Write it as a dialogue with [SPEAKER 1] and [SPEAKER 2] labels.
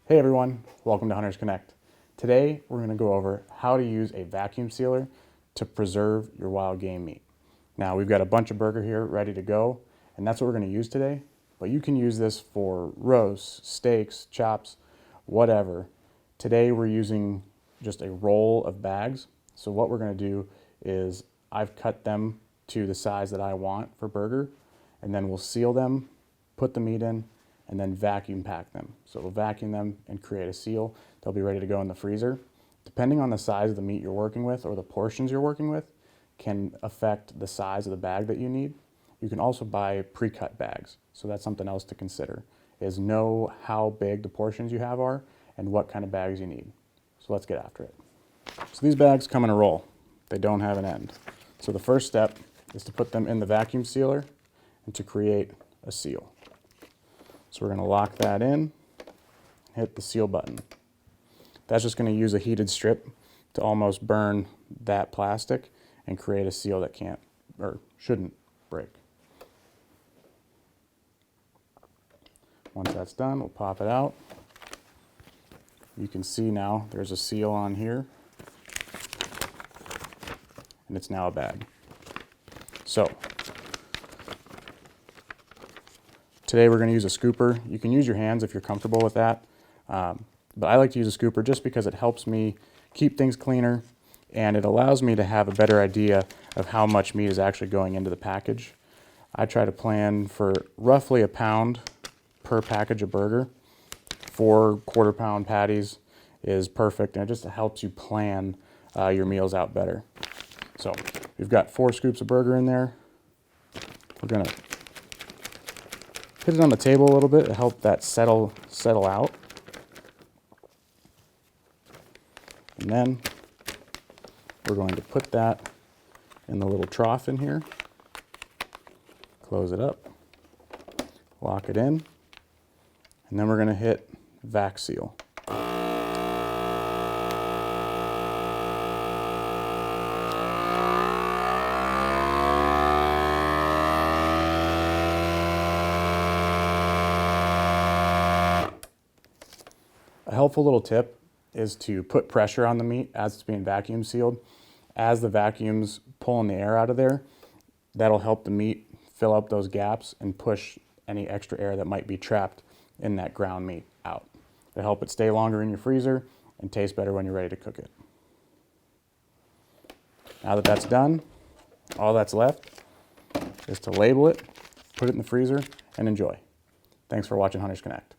[SPEAKER 1] Hey everyone, welcome to Hunters Connect. Today we're going to go over how to use a vacuum sealer to preserve your wild game meat. Now we've got a bunch of burger here ready to go, and that's what we're going to use today. But you can use this for roasts, steaks, chops, whatever. Today we're using just a roll of bags. So what we're going to do is I've cut them to the size that I want for burger, and then we'll seal them, put the meat in, and then vacuum pack them. So we'll vacuum them and create a seal. They'll be ready to go in the freezer. Depending on the size of the meat you're working with or the portions you're working with can affect the size of the bag that you need. You can also buy pre-cut bags. So that's something else to consider, is know how big the portions you have are and what kind of bags you need. So let's get after it. So these bags come in a roll. They don't have an end. So the first step is to put them in the vacuum sealer and to create a seal. So we're going to lock that in, hit the seal button. That's just going to use a heated strip to almost burn that plastic and create a seal that can't or shouldn't break. Once that's done, we'll pop it out. You can see now there's a seal on here, and it's now a bag. So today we're going to use a scooper. You can use your hands if you're comfortable with that, but I like to use a scooper just because it helps me keep things cleaner, and it allows me to have a better idea of how much meat is actually going into the package. I try to plan for roughly a pound per package of burger. 4 quarter-pound patties is perfect, and it just helps you plan your meals out better. So we've got 4 scoops of burger in there. We're going to put it on the table a little bit to help that settle out. And then we're going to put that in the little trough in here. Close it up. Lock it in. And then we're going to hit vac seal. A helpful little tip is to put pressure on the meat as it's being vacuum sealed. As the vacuum's pulling the air out of there, that'll help the meat fill up those gaps and push any extra air that might be trapped in that ground meat out. It'll help it stay longer in your freezer and taste better when you're ready to cook it. Now that that's done, all that's left is to label it, put it in the freezer, and enjoy. Thanks for watching Hunters Connect.